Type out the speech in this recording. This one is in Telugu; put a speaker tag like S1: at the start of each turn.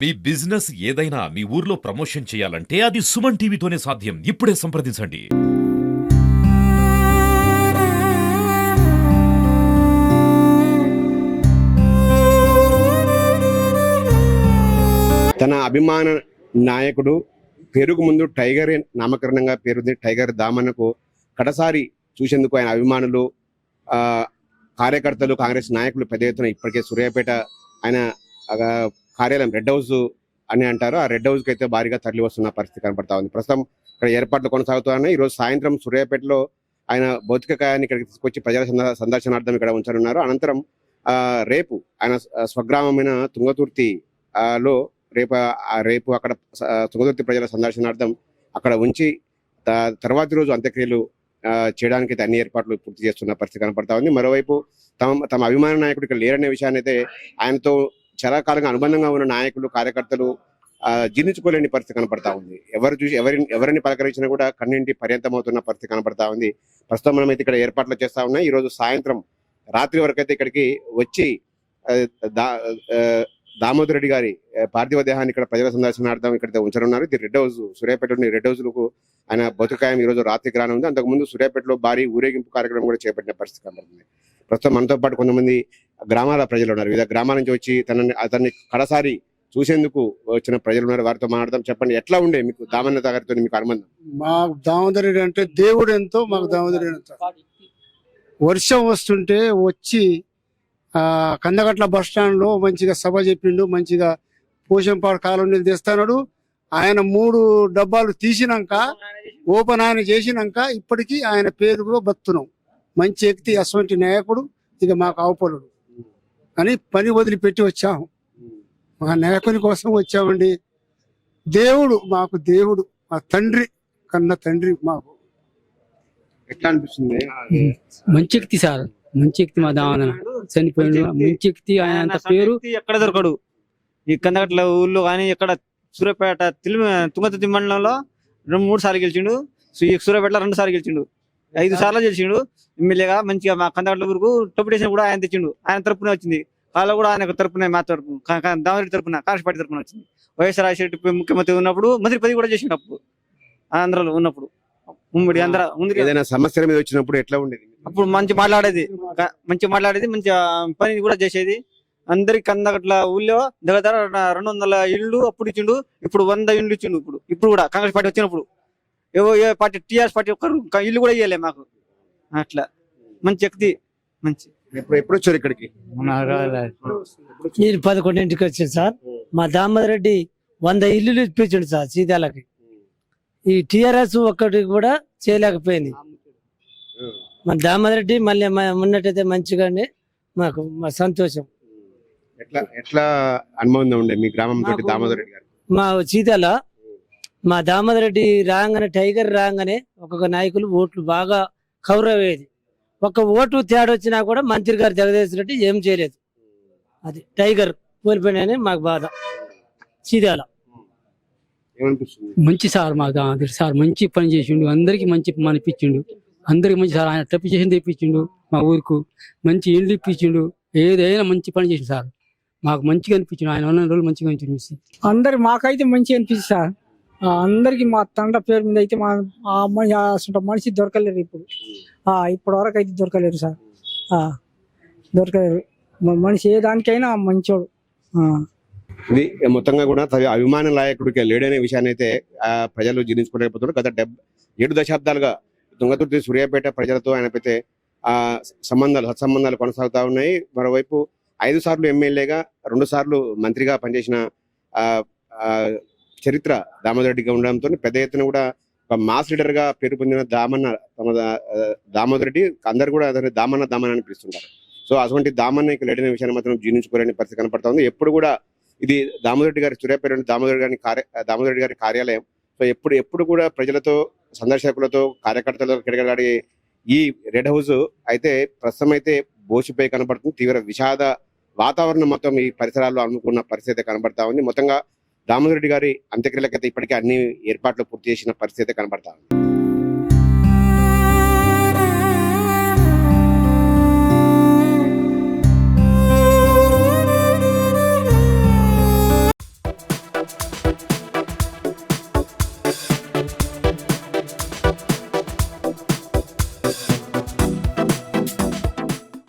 S1: మీ బిజినెస్ ఏదైనా మీ ఊర్లో ప్రమోషన్ చేయాలంటే అది సుమన్ టీవీతోనే సాధ్యం. ఇప్పుడే సంప్రదించండి.
S2: తన అభిమాన నాయకుడు పేరుకు ముందు టైగర్ నామకరణంగా పేరుంది. టైగర్ దామన్నకు కడసారి చూసేందుకు ఆయన అభిమానులు, కార్యకర్తలు, కాంగ్రెస్ నాయకులు పెద్ద ఎత్తున ఇప్పటికే సూర్యాపేట ఆయన కార్యాలయం రెడ్ హౌస్ అని అంటారు, ఆ రెడ్ హౌస్ కి అయితే భారీగా తరలి వస్తున్న పరిస్థితి కనపడతా ఉంది. ప్రస్తుతం ఇక్కడ ఏర్పాట్లు కొనసాగుతున్నాయి. ఈ రోజు సాయంత్రం సూర్యాపేటలో ఆయన భౌతిక కాయాన్ని ఇక్కడికి తీసుకొచ్చి ప్రజల సందర్శనార్థం ఇక్కడ ఉంచనున్నారు. అనంతరం రేపు ఆయన స్వగ్రామమైన తుంగతుర్తి లో రేపు అక్కడ తుంగతుర్తి ప్రజల సందర్శనార్థం అక్కడ ఉంచి తర్వాతి రోజు అంత్యక్రియలు చేయడానికి అయితే అన్ని ఏర్పాట్లు పూర్తి చేస్తున్న పరిస్థితి కనపడతా ఉంది. మరోవైపు తమ అభిమాన నాయకుడు ఇక్కడ లేరనే విషయాన్ని అయితే ఆయనతో చాలా కాలంగా అనుబంధంగా ఉన్న నాయకులు, కార్యకర్తలు జీర్ణించుకోలేని పరిస్థితి కనపడతా ఉంది. ఎవరిని పలకరించినా కూడా కన్నింటి పర్యంతమవుతున్న పరిస్థితి కనపడతా ఉంది. ప్రస్తుతం మనం అయితే ఇక్కడ ఏర్పాట్లు చేస్తా ఉన్నాయి. ఈ రోజు సాయంత్రం రాత్రి వరకు అయితే ఇక్కడికి వచ్చి దామోదర్ రెడ్డి గారి పార్థివ దేహాన్ని ఇక్కడ ప్రజల సందర్శనార్థం ఇక్కడ ఉంచనున్నారు. ఇది రెడ్ హౌస్, సూర్యాపేటలోని రెడ్ హౌస్ లకు ఆయన భౌతికాయం ఈ రోజు రాత్రికి రానుంది. అంతకుముందు సూర్యాపేటలో భారీ ఊరేగింపు కార్యక్రమం కూడా చేపట్టిన పరిస్థితి కనబడుతుంది. ప్రస్తుతం మనతో పాటు కొంతమంది గ్రామాల ప్రజలు ఉన్నారు. వివిధ గ్రామాల నుంచి వచ్చి అతన్ని కడసారి చూసేందుకు వచ్చిన ప్రజలు ఉన్నారు. వారితో మాట్లాడదాం. చెప్పండి, ఎట్లా ఉండే మీకు దామన్న గారితో మీకు అనుబంధం?
S3: మాకు దామోదర్ రెడ్డి అంటే దేవుడు ఎంతో, మాకు దామోదర్ రెడ్డి ఎంతో. వర్షం వస్తుంటే వచ్చి కందగట్ల బస్ స్టాండ్ లో మంచిగా సభ చెప్పిండు, మంచిగా పోషంపాడు కాలనీలు తెస్తాడు. ఆయన 3 డబ్బాలు తీసినాక ఓపెన్ ఆయన చేసినాక ఇప్పటికీ ఆయన పేరు కూడా బతున్నాం. మంచి వ్యక్తి, అటువంటి నాయకుడు, ఇక మాకు అవపలుడు అని పని వదిలిపెట్టి వచ్చాము. మా నాయకుని కోసం వచ్చామండి. దేవుడు మాకు, దేవుడు మా తండ్రి కన్న తండ్రి మాకు.
S2: ఎట్లా అనిపిస్తుంది?
S4: మంచి వ్యక్తి సార్, మంచి వ్యక్తి. మా దామోదర చనిపోయిండు, మంచి వ్యక్తి. ఆయన పేరు
S5: ఎక్కడ దొరకడు. ఈ కందగట్ల ఊళ్ళో కానీ ఎక్కడ సూర్యాపేట తుంగతుర్తి మండలంలో 2-3 సార్లు గెలిచిండు. సూర్యాపేటలో 2 సార్లు గెలిచిండు, 5 సార్లు గెలిచిండు ఎమ్మెల్యేగా. మంచిగా మా కందగట్ల ఊరుకు డెప్యుటేషన్ కూడా ఆయన తెచ్చిండు. ఆయన తరపున వచ్చింది. కాళ్ళ కూడా ఆయన తరపున, మా తరపు దామోదరెడ్డి తరపున, కాంగ్రెస్ పార్టీ తరపున వచ్చింది. వైఎస్ఆర్ రాజశేఖర ముఖ్యమంత్రి ఉన్నప్పుడు మంత్రి పదవి కూడా చేసిండు. అప్పుడు ఆంధ్రలో ఉన్నప్పుడు ఉమ్మడి ఆంధ్ర ఉంది.
S2: ఏదైనా సమస్యల మీద వచ్చినప్పుడు ఎట్లా ఉండేది?
S5: అప్పుడు మంచి మాట్లాడేది, మంచి పని కూడా చేసేది. అందరికి కందగట్ల ఊళ్ళో దగ్గర 200 ఇళ్ళు అప్పుడు ఇచ్చిండు. ఇప్పుడు 100 ఇళ్ళు ఇచ్చిండు. ఇప్పుడు కూడా కాంగ్రెస్ పార్టీ వచ్చినప్పుడు ఏ పార్టీ, టీఆర్ఎస్ పార్టీ ఒక్కరు ఇల్లు కూడా ఇవ్వలే మాకు. అట్లా మంచి వ్యక్తి. మంచి
S2: ఎప్పుడు వచ్చారు ఇక్కడికి?
S4: నేను 11ంటికి వచ్చాను సార్. మా దామోదర్ రెడ్డి 100 ఇల్లులు ఇప్పించండు సార్ సీతాలకి. ఈ టిఆర్ఎస్ ఒక్కటి కూడా చేయలేకపోయింది. మా దామోదర్ రెడ్డి మళ్ళీ ఉన్నట్టయితే మంచిగానే మాకు సంతోషం.
S2: ఎట్లా అనుభవం ఉండే మీ గ్రామం తోటి దామోదర్ రెడ్డి గారు?
S4: మా సీతాల మా దామోదర్ రెడ్డి రాగానే, టైగర్ రాగానే ఒక్కొక్క నాయకులు ఓట్లు బాగా కవర్ అయ్యేది. ఒక్క ఓటు తేడా వచ్చినా కూడా మంత్రి గారు జగదీశ్ రెడ్డి ఏం చేయలేదు. అది టైగర్ కోల్పోయినని మాకు బాధ. సీతాల మంచి సార్, మా దామోదర్ సార్ మంచి పని చేసిండు. అందరికి మంచి పని ఇప్పించిండు. అందరికి మంచి సార్. ఆయన టప్పు చేసింది ఇప్పించిండు. మా ఊరుకు మంచి ఇల్లు ఇప్పించిండు. ఏదైనా మంచి పని చేసిండు సార్. మాకు మంచిగా అనిపించింది. ఆయన ఉన్న రోజులు మంచిగా అనిపించింది.
S6: అందరికి మాకైతే మంచిగా అనిపిస్తుంది సార్. అందరికి మా తండ్రి పేరు మీద అయితే మా అసలు మనిషి దొరకలేరు ఇప్పుడు. ఇప్పటి వరకు అయితే దొరకలేరు సార్. దొరకలేరు మనిషి, ఏ దానికైనా మంచోడు.
S2: ఇది మొత్తంగా కూడా అభిమాన నాయకుడికి లేడనే విషయాన్ని అయితే ప్రజలు జీర్ణించుకోలేకపోతున్నారు. గత 7 దశాబ్దాలుగా తుంగతుర్తి సూర్యాపేట ప్రజలతో ఆయనకైతే సత్సంబంధాలు కొనసాగుతా ఉన్నాయి. మరోవైపు 5 సార్లు ఎమ్మెల్యేగా, 2 సార్లు మంత్రిగా పనిచేసిన చరిత్ర దామోదర్ రెడ్డిగా ఉండడంతో పెద్ద ఎత్తున కూడా ఒక మాస్ లీడర్ గా పేరు పొందిన దామోదర్ రెడ్డి అందరు కూడా దామన్న అని పిలుస్తుంటారు. సో అటువంటి దామన్న ఇక లేడనే విషయాన్ని మాత్రం జీర్ణించుకోలేని పరిస్థితి కనపడతా ఉంది. ఎప్పుడు కూడా ఇది దామోదర్ రెడ్డి గారి సూర్యాపేట దామోదర్ రెడ్డి గారి కార్యాలయం. సో ఎప్పుడు కూడా ప్రజలతో, సందర్శకులతో, కార్యకర్తలతో కిడగలాడే ఈ రెడ్ హౌస్ అయితే ప్రస్తుతం అయితే బోసిపై కనబడుతుంది. తీవ్ర విషాద వాతావరణం మొత్తం ఈ పరిసరాల్లో అనుకున్న పరిస్థితి కనబడతా ఉంది. మొత్తంగా దామోదర్ రెడ్డి గారి అంత్యక్రియలకైతే ఇప్పటికే అన్ని ఏర్పాట్లు పూర్తి చేసిన పరిస్థితి కనబడతా ఉంది.